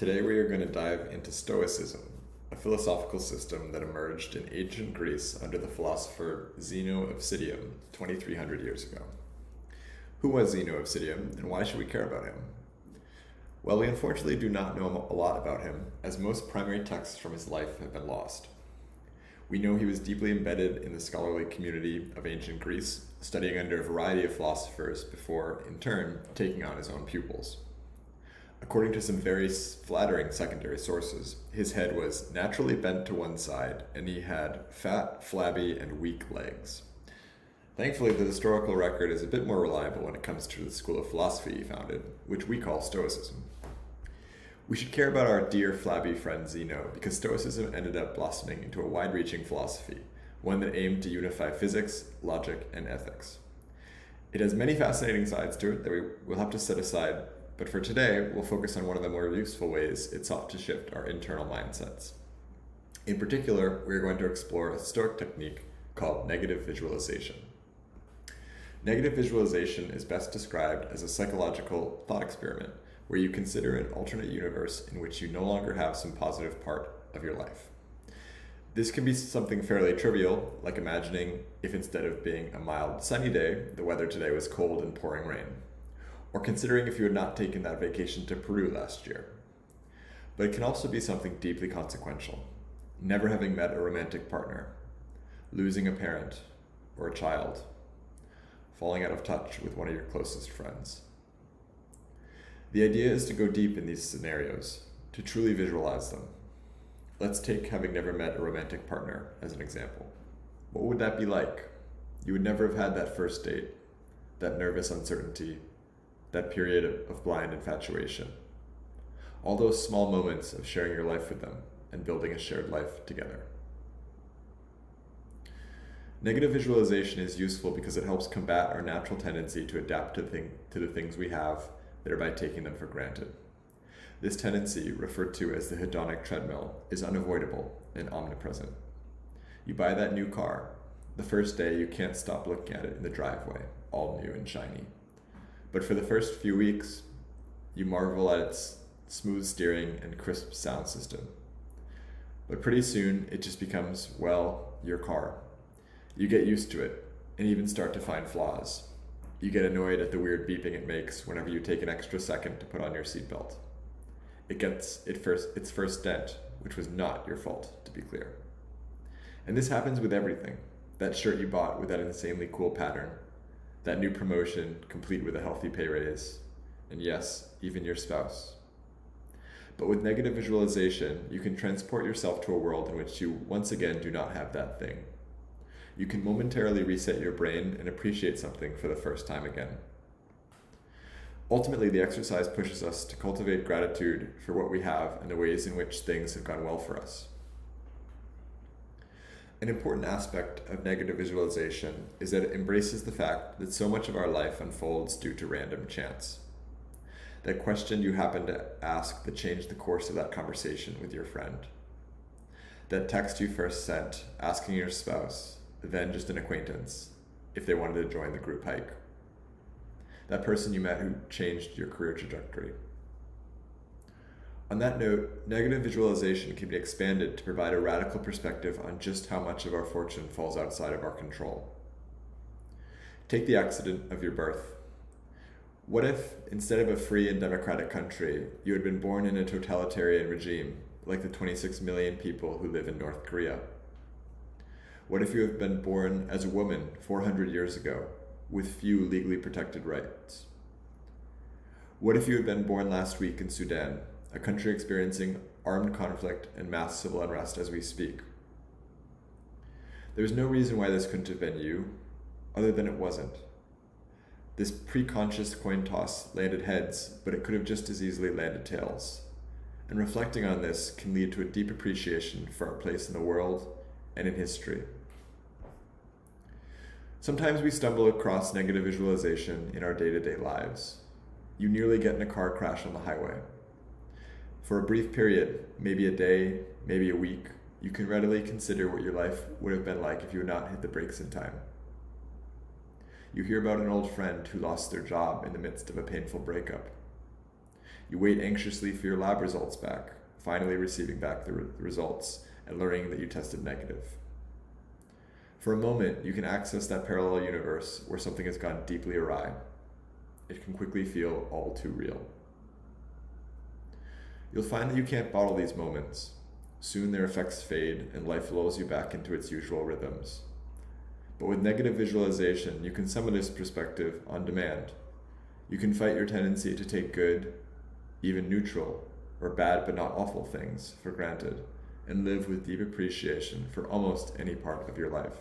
Today we are going to dive into Stoicism, a philosophical system that emerged in ancient Greece under the philosopher Zeno of Citium 2300 years ago. Who was Zeno of Citium, and why should we care about him? Well, we unfortunately do not know a lot about him, as most primary texts from his life have been lost. We know he was deeply embedded in the scholarly community of ancient Greece, studying under a variety of philosophers before, in turn, taking on his own pupils. According to some very flattering secondary sources, his head was naturally bent to one side, and he had fat, flabby, and weak legs. Thankfully, the historical record is a bit more reliable when it comes to the school of philosophy he founded, which we call Stoicism. We should care about our dear flabby friend Zeno, because Stoicism ended up blossoming into a wide-reaching philosophy, one that aimed to unify physics, logic, and ethics. It has many fascinating sides to it that we will have to set aside, but for today, we'll focus on one of the more useful ways it sought to shift our internal mindsets. In particular, we're going to explore a Stoic technique called negative visualization. Negative visualization is best described as a psychological thought experiment where you consider an alternate universe in which you no longer have some positive part of your life. This can be something fairly trivial, like imagining if instead of being a mild sunny day, the weather today was cold and pouring rain, or considering if you had not taken that vacation to Peru last year. But it can also be something deeply consequential, never having met a romantic partner, losing a parent or a child, falling out of touch with one of your closest friends. The idea is to go deep in these scenarios, to truly visualize them. Let's take having never met a romantic partner as an example. What would that be like? You would never have had that first date, that nervous uncertainty, that period of blind infatuation. All those small moments of sharing your life with them and building a shared life together. Negative visualization is useful because it helps combat our natural tendency to adapt to the things we have, thereby taking them for granted. This tendency, referred to as the hedonic treadmill, is unavoidable and omnipresent. You buy that new car. The first day, you can't stop looking at it in the driveway, all new and shiny. But for the first few weeks, you marvel at its smooth steering and crisp sound system. But pretty soon, it just becomes, well, your car. You get used to it, and even start to find flaws. You get annoyed at the weird beeping it makes whenever you take an extra second to put on your seatbelt. It gets its first dent, which was not your fault, to be clear. And this happens with everything. That shirt you bought with that insanely cool pattern, that new promotion complete with a healthy pay raise, and yes, even your spouse. But with negative visualization, you can transport yourself to a world in which you once again do not have that thing. You can momentarily reset your brain and appreciate something for the first time again. Ultimately, the exercise pushes us to cultivate gratitude for what we have and the ways in which things have gone well for us. An important aspect of negative visualization is that it embraces the fact that so much of our life unfolds due to random chance. That question you happen to ask that changed the course of that conversation with your friend. That text you first sent asking your spouse, then just an acquaintance, if they wanted to join the group hike. That person you met who changed your career trajectory. On that note, negative visualization can be expanded to provide a radical perspective on just how much of our fortune falls outside of our control. Take the accident of your birth. What if, instead of a free and democratic country, you had been born in a totalitarian regime, like the 26 million people who live in North Korea? What if you had been born as a woman 400 years ago, with few legally protected rights? What if you had been born last week in Sudan, a country experiencing armed conflict and mass civil unrest as we speak? There's no reason why this couldn't have been you, other than it wasn't. This pre-conscious coin toss landed heads, but it could have just as easily landed tails. And reflecting on this can lead to a deep appreciation for our place in the world and in history. Sometimes we stumble across negative visualization in our day-to-day lives. You nearly get in a car crash on the highway. For a brief period, maybe a day, maybe a week, you can readily consider what your life would have been like if you had not hit the brakes in time. You hear about an old friend who lost their job in the midst of a painful breakup. You wait anxiously for your lab results back, finally receiving back the results and learning that you tested negative. For a moment, you can access that parallel universe where something has gone deeply awry. It can quickly feel all too real. You'll find that you can't bottle these moments. Soon their effects fade and life lulls you back into its usual rhythms. But with negative visualization, you can summon this perspective on demand. You can fight your tendency to take good, even neutral, or bad but not awful things for granted, and live with deep appreciation for almost any part of your life.